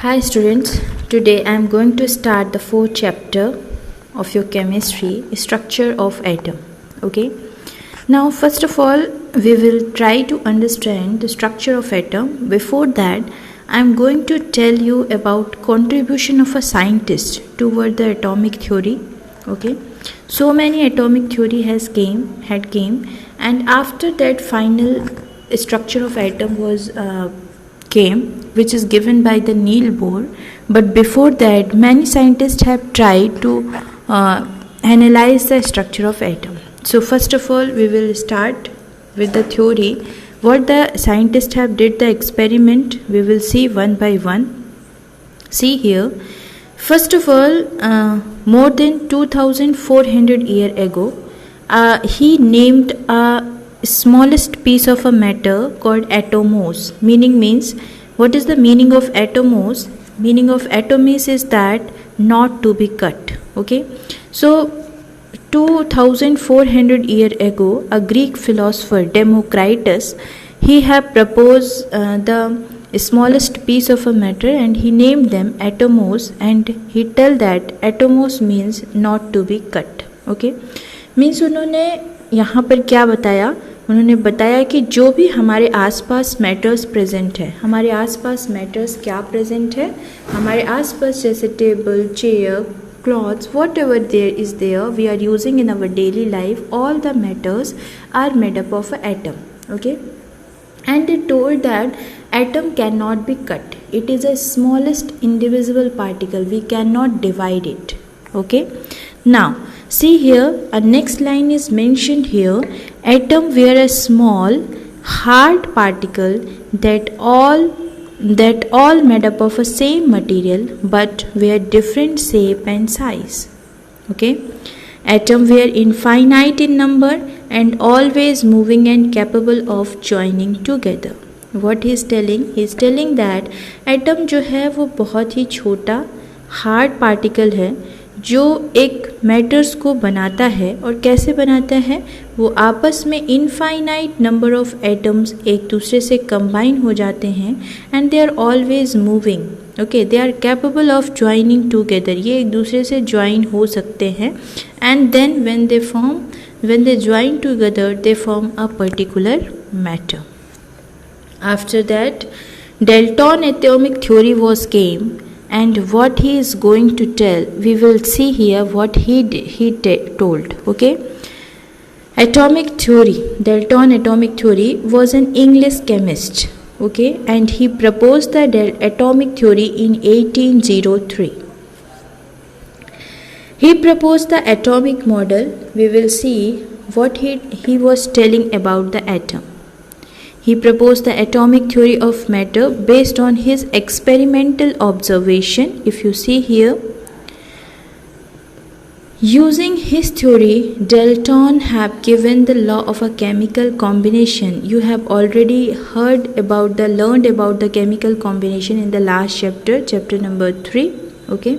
Hi students, today I am going to start the fourth chapter of your chemistry, structure of atom. Okay. Now first of all we will try to understand the structure of atom. Before that I am going to tell you about contribution of a scientist toward the atomic theory. Okay. So many atomic theory had came and after that final structure of atom was came, which is given by the Niels Bohr. But before that, many scientists have tried to analyze the structure of atom. So first of all, we will start with the theory. What the scientists have did the experiment, we will see one by one. See here. First of all, more than 2,400 years ago, he named a smallest piece of a matter called atomos. Means what is the meaning of atomos? Meaning of atomos is that not to be cut. Okay, so 2,400 years ago, a Greek philosopher Democritus, he have proposed the smallest piece of a matter and he named them atomos, and he tell that atomos means not to be cut. Okay, means उन्होंने यहाँ पर क्या बताया? उन्होंने बताया कि जो भी हमारे आसपास मैटर्स प्रेजेंट है, हमारे आसपास मैटर्स क्या प्रेजेंट है, हमारे आसपास जैसे table, chair, clothes, whatever there is there, we are using in our daily life, all the matters are made up of an atom. Okay, and they told that atom cannot be cut. It is a smallest indivisible particle. We cannot divide it. Okay, now see here, a next line is mentioned here. Atom were a small hard particle that all made up of a same material but were different shape and size. Okay, atom were infinite in number and always moving and capable of joining together. What he is telling? He is telling that atom जो है वो बहुत ही छोटा hard particle है जो एक matters को बनाता है. और कैसे बनाता है? वो आपस में इनफाइनाइट नंबर ऑफ एटम्स एक दूसरे से कंबाइन हो जाते हैं and they are always moving. Okay, they are capable of joining together. ये एक दूसरे से ज्वाइन हो सकते हैं and then when they join together they form a particular matter. After that, Dalton atomic theory was came, and what he is going to tell, we will see here what he told. Okay, atomic theory, Dalton atomic theory was an English chemist. Okay, and he proposed the atomic theory in 1803. He proposed the atomic model. We will see what he was telling about the atom. He proposed the atomic theory of matter based on his experimental observation. If you see here, using his theory, Dalton have given the law of a chemical combination. You have already learned about the chemical combination in the last chapter number 3. Okay,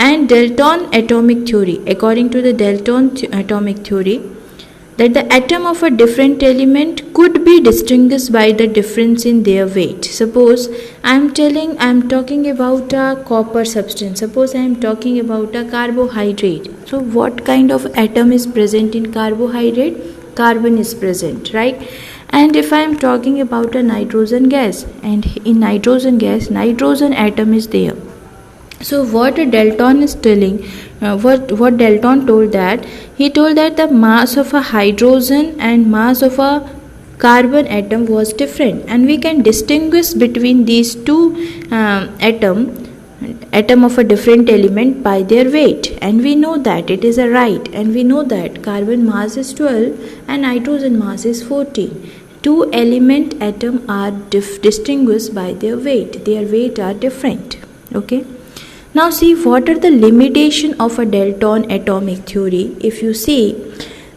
and Dalton atomic theory, according to the Dalton atomic theory, that the atom of a different element could be distinguished by the difference in their weight. Suppose I am talking about a copper substance. Suppose I am talking about a carbohydrate. So what kind of atom is present in carbohydrate? Carbon is present, right? And if I am talking about a nitrogen gas, and in nitrogen gas, nitrogen atom is there. So what Dalton is telling, what Dalton told, that he told that the mass of a hydrogen and mass of a carbon atom was different, and we can distinguish between these two atom of a different element by their weight, and we know that it is a right, and we know that carbon mass is 12 and nitrogen mass is 14. Two element atom are distinguished by their weight. Their weight are different. Okay. Now see what are the limitation of a Dalton atomic theory. If you see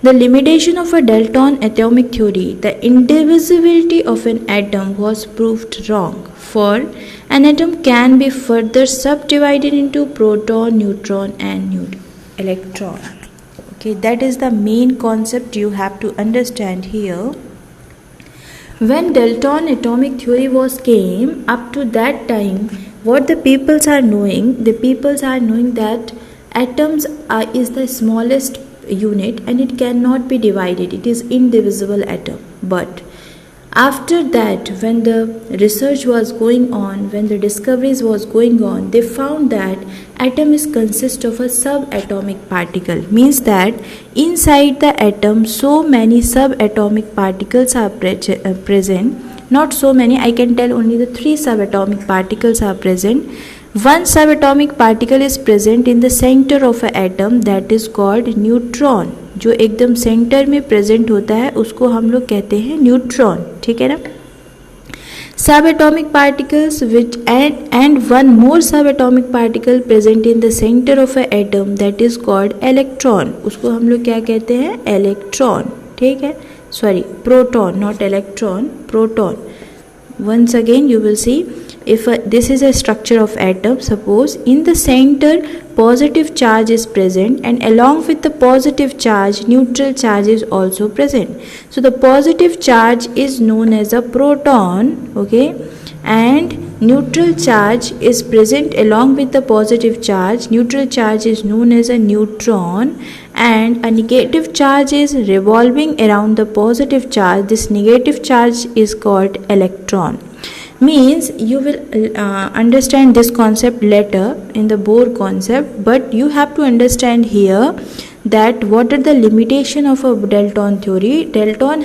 the limitation of a Dalton atomic theory, the indivisibility of an atom was proved wrong, for an atom can be further subdivided into proton, neutron and electron. Okay, that is the main concept you have to understand here. When Dalton atomic theory was came, up to that time what the peoples are knowing, that atoms is the smallest unit and it cannot be divided, it is indivisible atom. But after that, when the research was going on, when the discoveries was going on, they found that atom is consist of a subatomic particle, means that inside the atom so many subatomic particles are present. Not so many, I can tell only the 3 subatomic particles are present. One subatomic particle is present in the center of an atom, that is called neutron. जो एकदम centre में present होता है उसको हम लोग कहते हैं न्यूट्रॉन, ठीक है ना. Subatomic particles which and one more subatomic particle present in the center of an atom, that is called electron. उसको हम लोग क्या कहते हैं, इलेक्ट्रॉन, ठीक है. Sorry, proton, not electron, proton. Once again you will see, if this is a structure of atom, suppose in the center positive charge is present and along with the positive charge neutral charge is also present. So the positive charge is known as a proton, okay, and neutral charge is present along with the positive charge. Neutral charge is known as a neutron and a negative charge is revolving around the positive charge. This negative charge is called electron. Means you will understand this concept later in the Bohr concept, but you have to understand here that what are the limitation of a Dalton theory. Dalton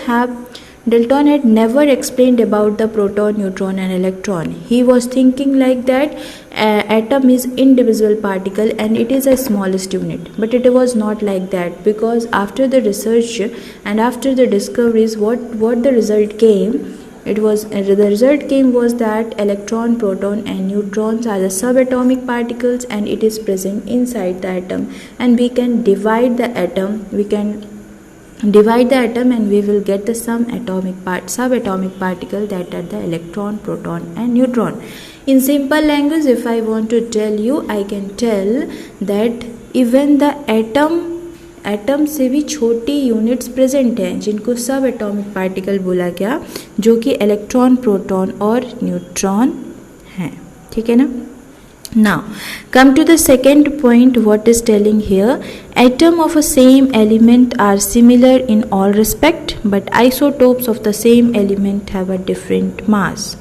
had never explained about the proton, neutron and electron. He was thinking like that atom is indivisible particle and it is a smallest unit, but it was not like that, because after the research and after the discoveries, what the result came, the result came was that electron, proton and neutrons are the subatomic particles and it is present inside the atom, and we can divide the atom, and we will get the subatomic particle, that are the electron, proton and neutron. In simple language, if I want to tell you, I can tell that even the atom से भी छोटी units present हैं जिनको सब atomic particle बोला गया, जो कि इलेक्ट्रॉन, प्रोटॉन और न्यूट्रॉन हैं, ठीक है ना. Now come to the second point. What is telling here, atom of a same element are similar in all respect but isotopes of the same element have a different mass.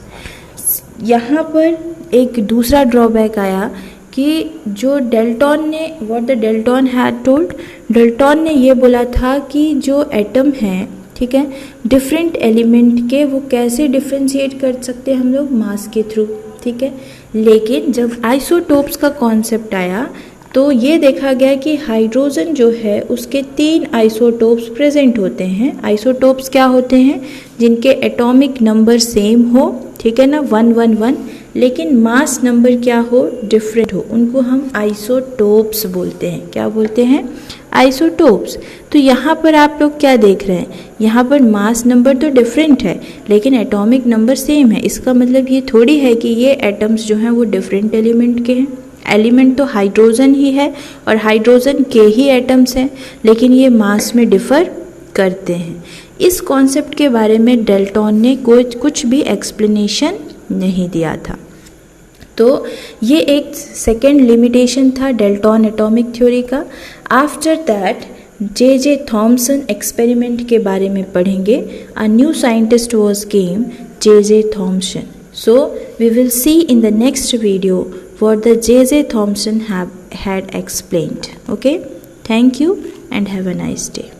यहाँ पर एक दूसरा drawback आया कि जो Dalton ने, what the Dalton had told, Dalton ने ये बोला था कि जो एटम है, ठीक है, डिफरेंट एलिमेंट के वो कैसे डिफ्रेंशिएट कर सकते हैं हम लोग, मास के थ्रू, ठीक है. लेकिन जब आइसोटोप्स का कॉन्सेप्ट आया तो ये देखा गया कि हाइड्रोजन जो है उसके 3 आइसोटोप्स प्रेजेंट होते हैं. आइसोटोप्स क्या होते हैं, जिनके एटॉमिक नंबर सेम हो, ठीक है ना, 111, लेकिन मास नंबर क्या हो, डिफरेंट हो, उनको हम आइसोटोप्स बोलते हैं. क्या बोलते हैं, आइसोटोप्स. तो यहाँ पर आप लोग क्या देख रहे हैं, यहाँ पर मास नंबर तो डिफरेंट है लेकिन एटॉमिक नंबर सेम है. इसका मतलब ये थोड़ी है कि ये एटम्स जो हैं वो डिफरेंट एलिमेंट के हैं. एलिमेंट तो हाइड्रोजन ही है और हाइड्रोजन के ही एटम्स हैं, लेकिन ये मास में डिफ़र करते हैं. इस कॉन्सेप्ट के बारे में डेल्टॉन ने कुछ भी एक्सप्लेनेशन नहीं दिया था. तो ये एक सेकेंड लिमिटेशन था डेल्टॉन एटॉमिक थ्योरी का. After that J Thomson experiment के बारे में पढ़ेंगे. A new scientist was came, J Thomson. So we will see in the next video what the J.J. Thomson had explained. Okay, thank you and have a nice day.